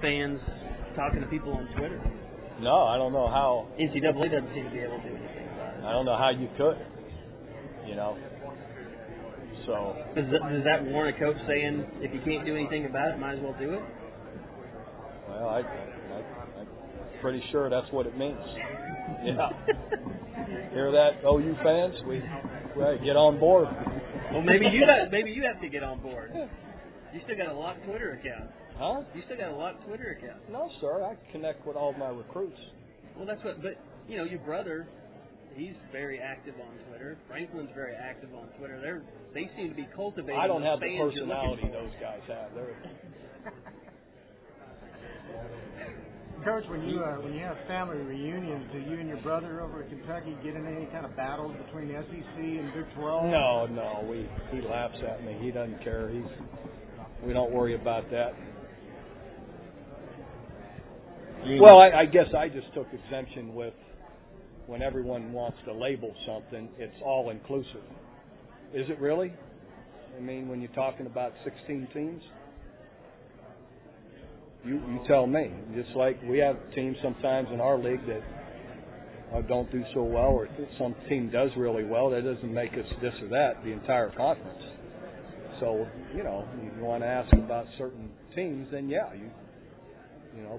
fans talking to people on Twitter? No, I don't know how. NCAA doesn't seem to be able to do anything about it. I don't know how you could, So. Does that warrant a coach saying, if you can't do anything about it, might as well do it? Well, I'm pretty sure that's what it means. Yeah. Hear that, OU fans? We get on board. Well, maybe you have to get on board. You still got a locked Twitter account. Huh? You still got a locked Twitter account. No, sir. I connect with all my recruits. Well, that's what. But your brother, he's very active on Twitter. Franklin's very active on Twitter. They seem to be cultivating. I don't have the fans personality those guys have. Coach, when you have family reunions, do you and your brother over at Kentucky get in any kind of battles between the SEC and Big 12? No. He laughs at me. He doesn't care. We don't worry about that. Well, I guess I just took exemption with when everyone wants to label something, it's all inclusive. Is it really? I mean, when you're talking about 16 teams? You tell me. Just like we have teams sometimes in our league that don't do so well, or if some team does really well, that doesn't make us this or that, the entire conference. So, you want to ask about certain teams, then yeah,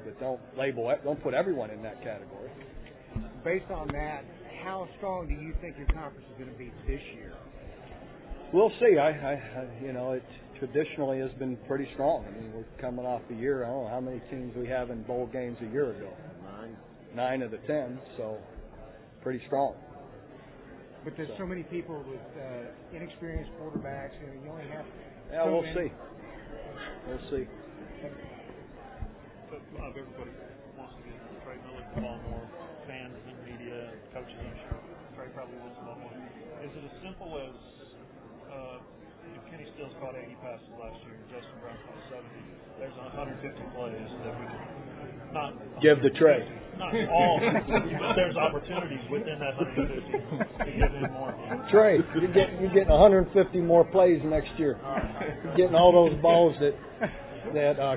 but don't label it, don't put everyone in that category. Based on that, how strong do you think your conference is going to be this year? We'll see. It traditionally has been pretty strong. I mean, we're coming off a year. I don't know how many teams we have in bowl games a year ago. 9 of the 10, so pretty strong. But there's so many people with inexperienced quarterbacks, and you only have. Yeah, we'll see. We'll see. Everybody wants to get Trey Miller the ball more. Fans and media and coaches, I'm sure. Trey probably wants the ball more. Is it as simple as Kenny Stills caught 80 passes last year, Justin Brown caught 70? There's 150 plays that we can not give the Trey. Not all, but there's opportunities within that 150 to give him more. Trey, you're getting 150 more plays next year. You're getting all those balls that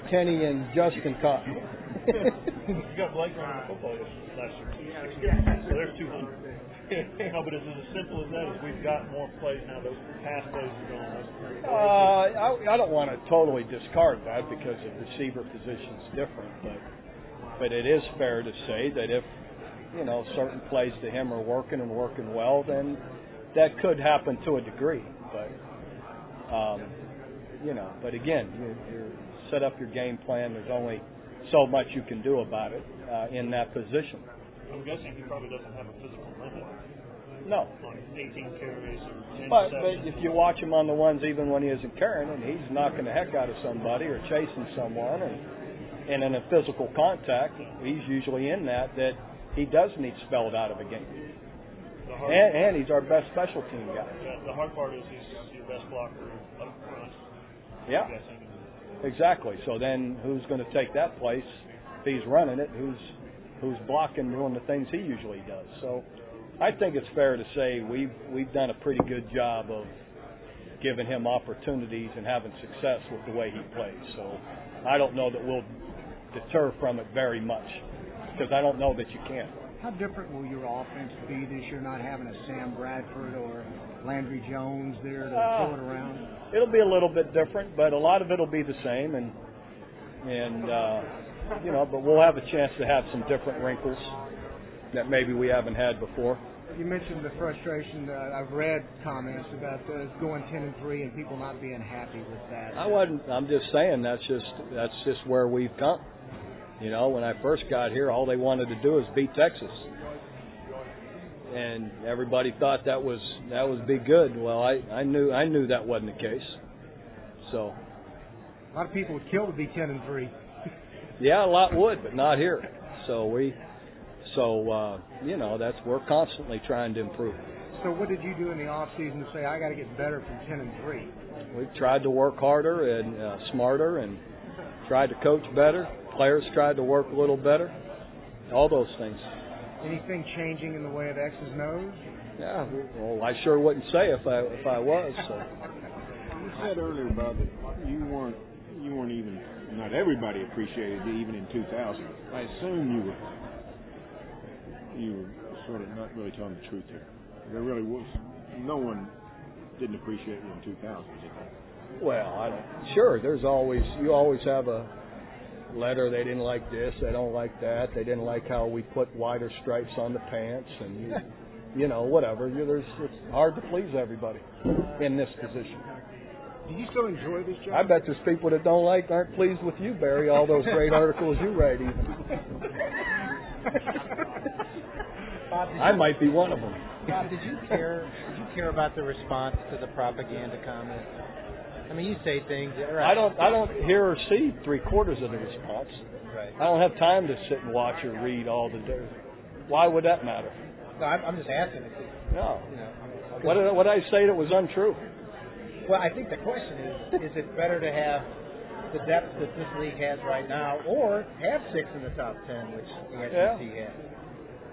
Kenny and Justin caught. You got Blake running the football last year. So there's 200. No, but is it as simple as that? As we've got more plays now, those pass plays are gone. I don't want to totally discard that because the receiver position's different, but it is fair to say that if certain plays to him are working and working well, then that could happen to a degree. But but again, you set up your game plan. There's only so much you can do about it in that position. I'm guessing he probably doesn't have a physical limit. No. On 18 carries or 10 but receptions. if you watch him on the ones even when he isn't carrying, and he's knocking the heck out of somebody or chasing someone, and in a physical contact, he's usually in that he does need spelled out of a game. And he's our best special team guy. Yeah, the hard part is he's your best blocker up front. Yeah. Exactly. So then who's going to take that place if he's running it? Who's blocking, doing the things he usually does? So I think it's fair to say we've done a pretty good job of giving him opportunities and having success with the way he plays. So I don't know that we'll deter from it very much because I don't know that you can. How different will your offense be this year, not having a Sam Bradford or Landry Jones there to throw it around? It'll be a little bit different, but a lot of it will be the same, and but we'll have a chance to have some different wrinkles that maybe we haven't had before. You mentioned the frustration. I've read comments about going 10-3 and people not being happy with that. I'm just saying that's just where we've come. When I first got here, all they wanted to do was beat Texas, and everybody thought that was be good. Well, I knew that wasn't the case. So a lot of people would kill to be 10-3. Yeah, a lot would, but not here. So we're constantly trying to improve. So what did you do in the off season to say I got to get better from 10-3? We tried to work harder and smarter, and tried to coach better. Players tried to work a little better. All those things. Anything changing in the way of X's and O's? Yeah, well, I sure wouldn't say if I was. So. You said earlier, Bob, that you weren't even not everybody appreciated it, even in 2000. I assume you were sort of not really telling the truth here. There really was no one didn't appreciate it in 2000, did they? Well, sure. You always have a letter. They didn't like this. They don't like that. They didn't like how we put wider stripes on the pants, and whatever. It's hard to please everybody in this position. Do you still enjoy this job? I bet there's people that aren't pleased with you, Barry. All those great articles you write, even. I might be one of them. Bob, did you care about the response to the propaganda comments? I mean, you say things. I don't hear or see 3/4 of the response. Right. I don't have time to sit and watch or read all the day. Why would that matter? No, I'm just asking. No. What did I say that was untrue? Well, I think the question is it better to have the depth that this league has right now, or have 6 in the top 10, which the SEC has?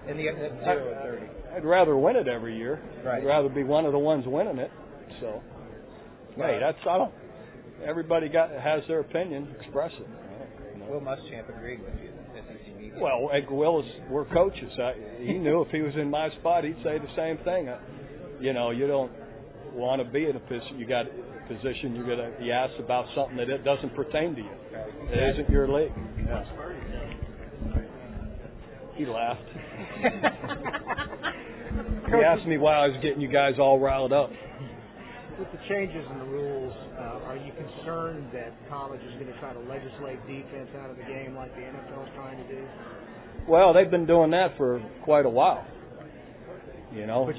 In the 0 and 30. I'd rather win it every year. Right. I'd rather be one of the ones winning it. So, hey, everybody has their opinion. Express it. Will Muschamp agreed with you. SEC media. Well, we're coaches. He knew if he was in my spot, he'd say the same thing. You don't want to be in a position. You got a position. You're going to be asked about something that it doesn't pertain to you. Right. It isn't your league. Yeah. He laughed. He asked me why I was getting you guys all riled up. With the changes in the rules, are you concerned that college is going to try to legislate defense out of the game like the NFL is trying to do? Well, they've been doing that for quite a while. But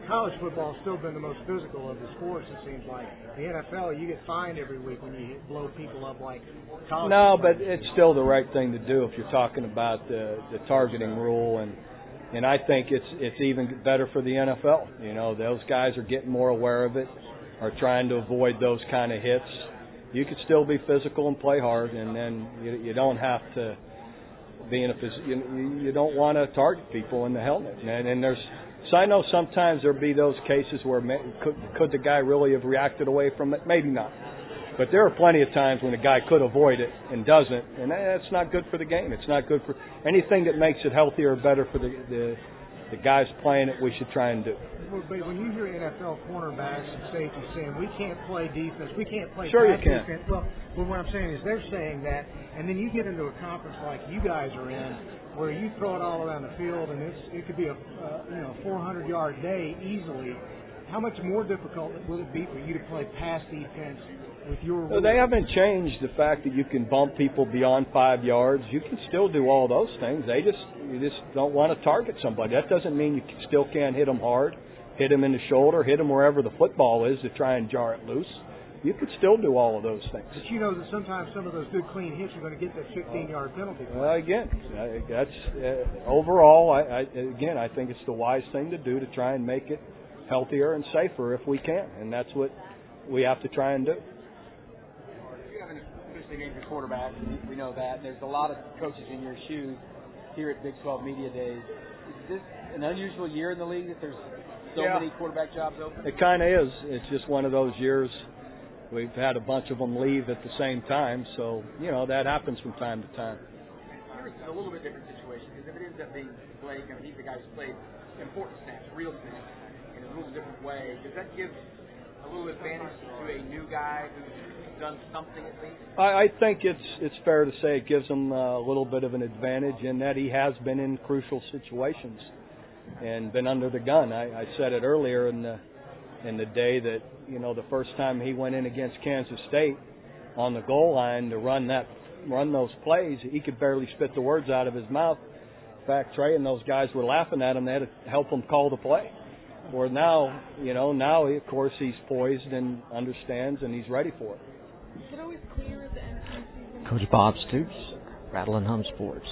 college football has still been the most physical of the sports, it seems like. The NFL, you get fined every week when you blow people up like college. No, but it's still the right thing to do if you're talking about the targeting rule, and I think it's even better for the NFL. Those guys are getting more aware of it, are trying to avoid those kind of hits. You could still be physical and play hard, and then you don't have to be in a position. You don't want to target people in the helmet. And so I know sometimes there'll be those cases where could the guy really have reacted away from it? Maybe not. But there are plenty of times when a guy could avoid it and doesn't, and that's not good for the game. It's not good for anything that makes it healthier or better for the guys playing it. We should try and do. But when you hear NFL cornerbacks and safeties saying we can't play defense, we can't play defense. Well, what I'm saying is they're saying that, and then you get into a conference like you guys are in, where you throw it all around the field, and it could be a 400-yard day easily. How much more difficult will it be for you to play pass defense with your rules? Well, they haven't changed the fact that you can bump people beyond 5 yards. You can still do all those things. You just don't want to target somebody. That doesn't mean you still can't hit them hard, hit them in the shoulder, hit them wherever the football is to try and jar it loose. You could still do all of those things. But you know that sometimes some of those good clean hits are going to get that 15-yard penalty. Well, again, that's overall. I think it's the wise thing to do to try and make it healthier and safer if we can, and that's what we have to try and do. You have an officially named your quarterback. We know that. There's a lot of coaches in your shoes here at Big 12 Media Days. Is this an unusual year in the league that there's so many quarterback jobs open? It kind of is. It's just one of those years. We've had a bunch of them leave at the same time, so, that happens from time to time. Here's a little bit different situation, because if it ends up being Blake, he's the guy who's played important snaps, real snaps, in a little different way, does that give a little advantage to a new guy who's done something at least? I think it's fair to say it gives him a little bit of an advantage in that he has been in crucial situations and been under the gun. I said it earlier in the day that, the first time he went in against Kansas State on the goal line to run those plays, he could barely spit the words out of his mouth. In fact, Trey and those guys were laughing at him. They had to help him call the play. Or now, of course, he's poised and understands and he's ready for it. Is it always clear at the end of the season? Coach Bob Stoops, Rattle and Hum Sports.